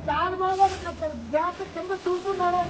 చాలా బాగా గ్యాస్ కింద చూస్తున్నాడు.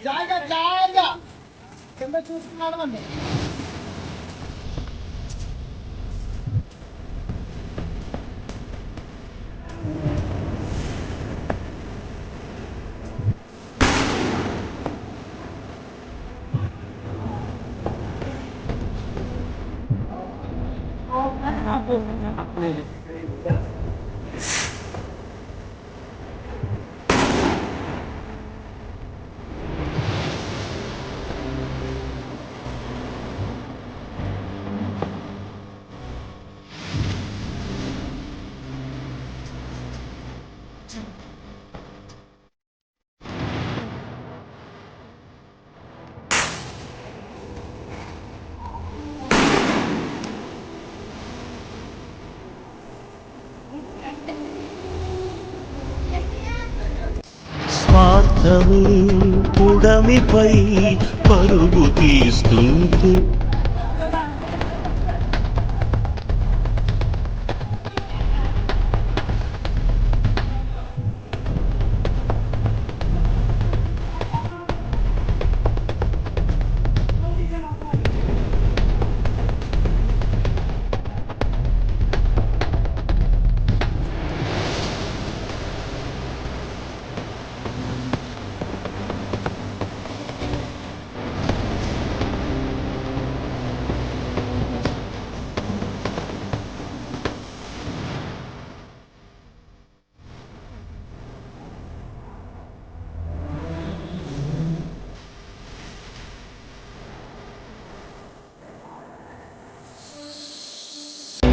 జాయిగా జాయిగా కింద చూస్తున్నాడు అండి. స్వార్థమే పుడమిపై పరుగు తీస్తుంటే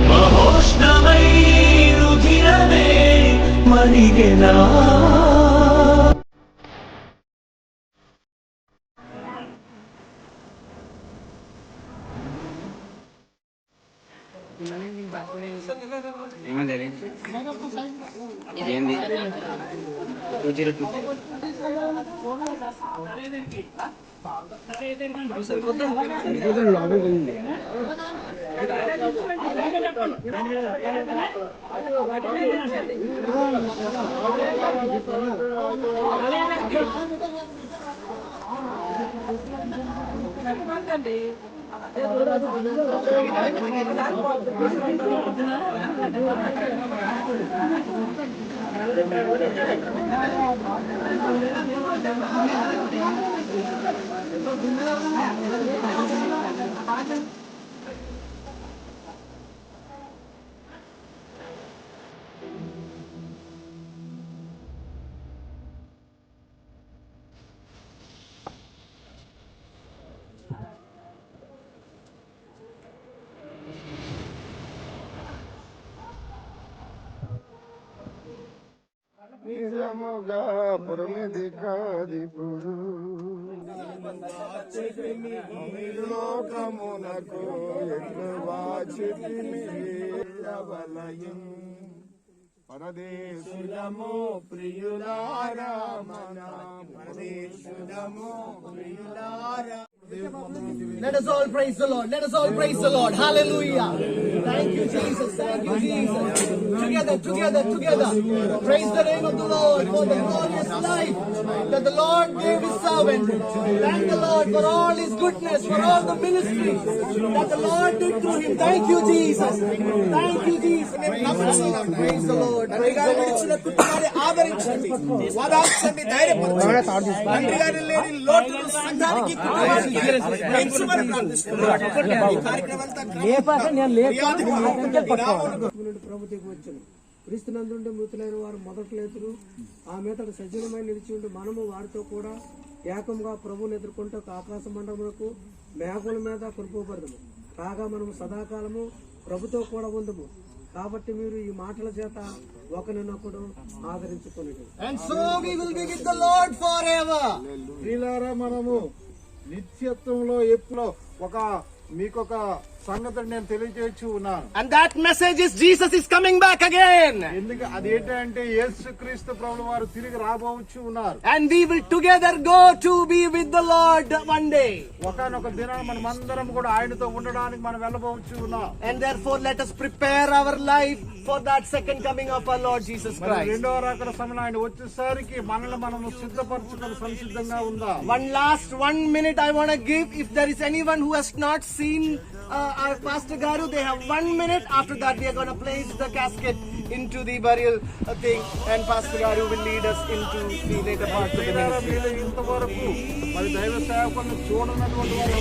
మహోష్ణమై రుధిరమే మరిగెనా. ఏంది నిజముగా పురమిది కాదిపుడు లోకమునకు పరదేశులము ప్రియులారా మన పరదేశులము ప్రియులారా. Let us all praise the Lord. Let us all praise the Lord. Hallelujah. Thank you, Jesus. Thank you, Jesus. Together. Praise the name of the Lord for the glorious life that the Lord gave His servant. Thank the Lord for all His goodness, for all the ministry that the Lord did through Him. Thank you, Jesus. Thank you, Jesus. Praise the Lord. Praise the Lord. ఆదరించండి, వాదార్చండి, ధైర్యపరచండి. తండ్రి గారి లేని లోటును సంఘానికి కుటుంబానికి పెంచమని ప్రార్థిస్తున్నాను. ఈ కార్యక్రమం అంతా ప్రభుత్వకు వచ్చును. క్రీస్తునందుండి మృతులైన వారు మొదట లేతురు, ఆ మీదట సజీవమై నిలిచి ఉండి మనము వారితో కూడా ఏకంగా ప్రభువును ఎదుర్కొంటూ ఆకాశ మండములకు మేఘముల మీద కొనుకోబడదుము. కాగా మనము సదాకాలము ప్రభుతో కూడా ఉందము. కాబట్టి మీరు ఈ మాటల చేత ఒకరినొకడు ఆదరించుకునేది. And so we will be with the Lord forever. ప్రియులారా, మనము నిత్యత్వంలో ఎప్పుడో మీకొక సంగతిని నేను తెలియజేయచ్చు ఉన్నాను. And that message is Jesus is coming back again. ఎందుకు అదేంటంటే యేసుక్రీస్తు ప్రభువు వారు తిరిగి రాబోవచ్చు ఉన్నారు. And we will together go to be with the Lord one day. ఒకనొక దినాన మనమందరం కూడా ఆయనతో ఉండడానికి మనం వెళ్ళబోవచ్చు ఉన్నాం. And therefore let us prepare our life for that second coming of our Lord Jesus Christ. రెండవ రాకడ సమయంలో ఆయన వచ్చేసరికి మనల్ని మనము సిద్ధపరచుకొని సంసిద్ధంగా ఉందాం. One last 1 minute I want to give. If there is anyone who has not seen our Pastor Garu, they have 1 minute. After that we are going to place the casket into the burial thing, and Pastor Garu will lead us into the later part of the ministry. ఇంతవరకు మరి దైవ సేవకులను చూడనటువంటి వారు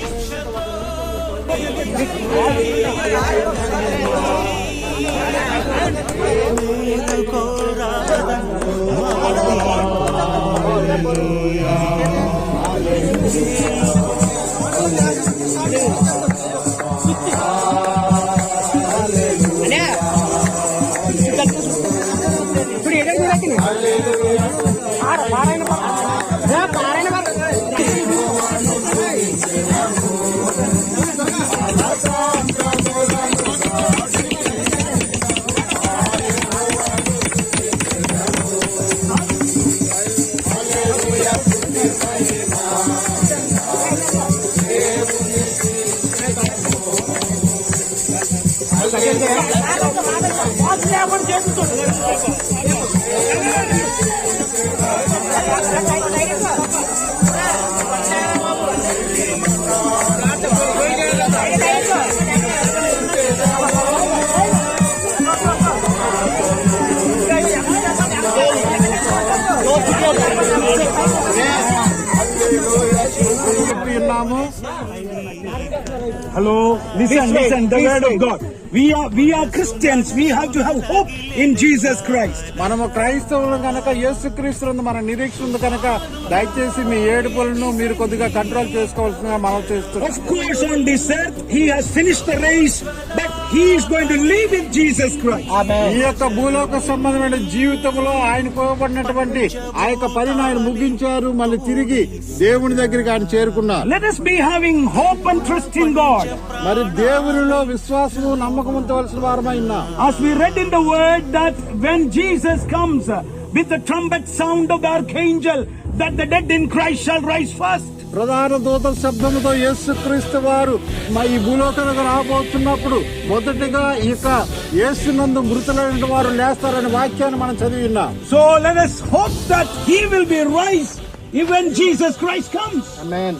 Hello, listen, the word of God. We are Christians. We have to have hope in Jesus Christ. మనము క్రైస్తవులు కనుక యేసుక్రీస్తు మన నిరీక్షణ ఉంది కనుక దయచేసి మీ ఏడుపులను మీరు కొద్దిగా కంట్రోల్ చేసుకోవాల్సిందిగా మనం చేస్తున్నాం. Of course, on this earth, He has finished the race, but He is going to live with Jesus Christ. ఈ యొక్క భూలోక సంబంధమైన జీవితంలో ఆయన కోపడినటువంటి ఆ యొక్క పనిని ఆయన ముగించారు. మళ్ళీ తిరిగి దేవుని దగ్గరికి ఆయన చేరుకున్నారు. Let us be having hope and trust in God. మరి దేవునిలో విశ్వాసము నమ్మకం ఉంచవలసిన వారమైనా. As we read in the word that when Jesus comes with the trumpet sound of the archangel, that the dead in Christ shall rise first. ప్రధాన దూతల శబ్దముతో యేసుక్రీస్తు వారు ఈ భూలోకానికి రాబోతున్నప్పుడు మొదటిగా ఇక యేసునందు మృతులైన వారు లేస్తారనే వాక్యాన్ని మనం చదివిన్నాం. So let us hope that He will be when Jesus Christ comes.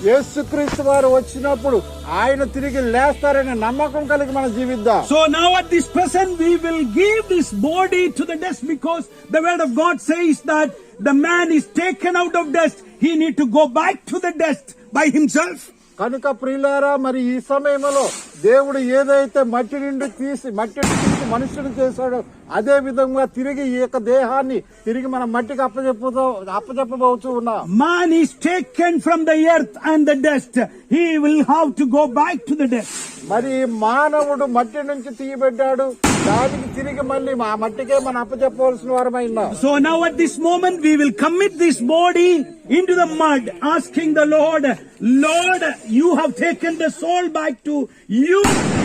యేసుక్రీస్తు వారు వచ్చినప్పుడు ఆయన తిరిగి లేస్తారనే నమ్మకం కలిగి మనం జీవిద్దాం. So now at this present we will give this body to the dust, because the word of God says that the man is taken out of dust. He need to go back to the dust by himself. కనుక ప్రియులారా, మరి ఈ సమయంలో దేవుడు ఏదైతే మట్టి నుండి తీసి మనుషుని చేశాడో అదే విధంగా తిరిగి ఈ యొక్క దేహాన్ని తిరిగి మనం మట్టికి అప్పచెప్పబోతూ ఉన్నాం. Man is taken from the earth and the dust. He will have to go back to the dust. మరి మానవుడు మట్టి నుంచి తీయబడ్డాడు, దానికి తిరిగి మళ్ళీ ఆ మట్టికే మనం అప్పచెప్పవలసిన వారమైనా. So now at this moment we will commit this body into the mud, asking the Lord, Lord, you have taken the soul back to you,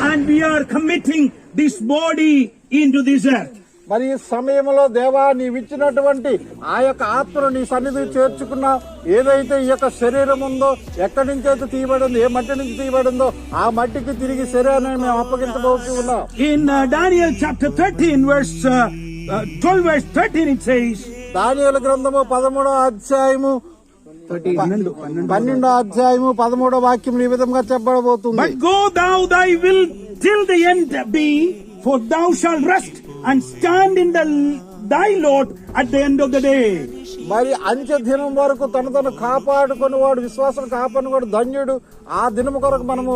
and we are committing this body into this earth. మరి ఈ సమయంలో దేవా, నీవిచ్చినటువంటి ఆ యొక్క ఆత్మను నీ సన్నిధికి చేర్చుకున్నా, ఏదైతే ఈ యొక్క శరీరం ఉందో, ఎక్కడి నుంచి అయితే తీయబడిందో, ఏ మట్టి నుంచి తీయబడిందో ఆ మట్టికి తిరిగి శరీరాన్ని మేము అప్పగించబోతూ ఉన్నాం. In Daniel chapter 13 verse 12 verse 13 it says, దానియేలు గ్రంథము 13వ అధ్యాయము 13వ వాక్యం ఈ విధంగా చెప్పబోతుంది. But go thou thy will till the end be, for thou shalt rest and stand in thy Lord at the end of the day. మరి అంత్య దినం వరకు తను కాపాడుకుని వాడు, విశ్వాసం కాపాడుకుని వాడు ధన్యుడు. ఆ దినం కొరకు మనము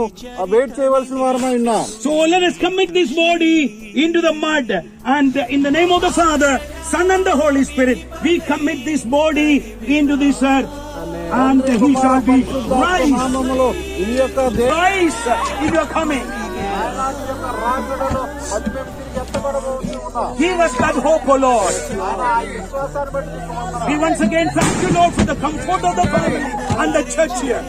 వెయిట్ చేయవలసిన వారమై ఉన్నాం. So let us commit this body into the mud, and in the name of the Father, Son and the Holy Spirit, we commit this body into this earth. And he shall be rise in your coming. Give us that hope, O Lord. We once again thank you, Lord, for the comfort of the family and the church here.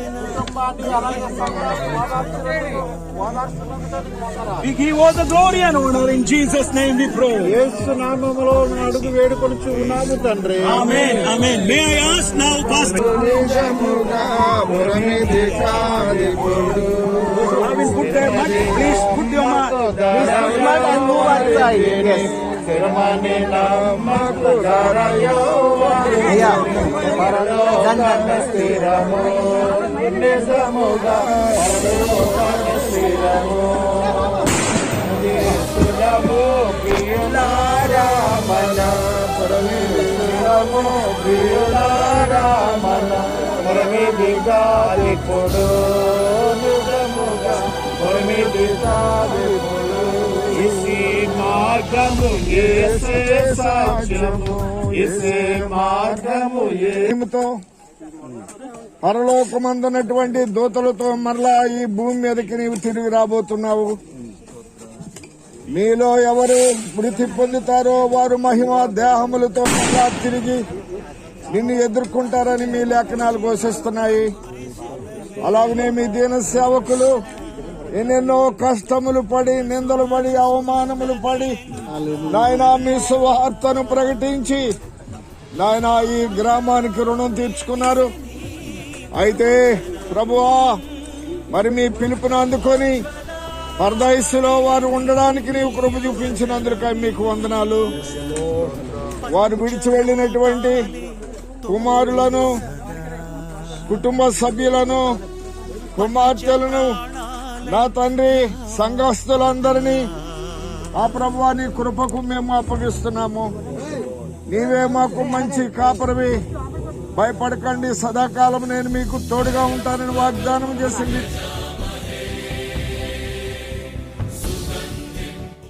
We give all the glory and honor, in Jesus' name we pray. యేసు నామములో అడుగు వేడుకొనుచు ఉన్నాము తండ్రి. Amen. Amen. May I ask now, Pastor? I will put their mud. Please put your mud. Please put mud and move outside. Yes. పరలోకమందున్నటువంటి దూతలతో మరలా ఈ భూమి మీదకి నీవు తిరిగి రాబోతున్నావు. మీలో ఎవరు మృతి పొందుతారో వారు మహిమ దేహములతో మరలా తిరిగి నిన్ను ఎదుర్కొంటారని మీ లేఖనాలు ఘోషిస్తున్నాయి. అలాగనే మీ దీన సేవకులు ఎన్నెన్నో కష్టములు పడి, నిందలు పడి, అవమానములు పడి నాయనా మీ సువార్తను ప్రకటించి నాయనా ఈ గ్రామానికి రుణం తీర్చుకున్నారు. అయితే ప్రభువా, మరి మీ పిలుపును అందుకొని పరదైసులో వారు ఉండడానికి నీవు కృప చూపించినందుకై మీకు వందనాలు. వారు విడిచి వెళ్లినటువంటి కుమారులను, కుటుంబ సభ్యులను, కుమార్తెలను, నా తండ్రి సంఘస్థులందరినీ ఆ ప్రభువా నీ కృపకు మేము అప్పగిస్తున్నాము. నీవే మాకు మంచి కాపరివి, భయపడకండి, సదాకాలం నేను మీకు తోడుగా ఉంటానని వాగ్దానం చేసింది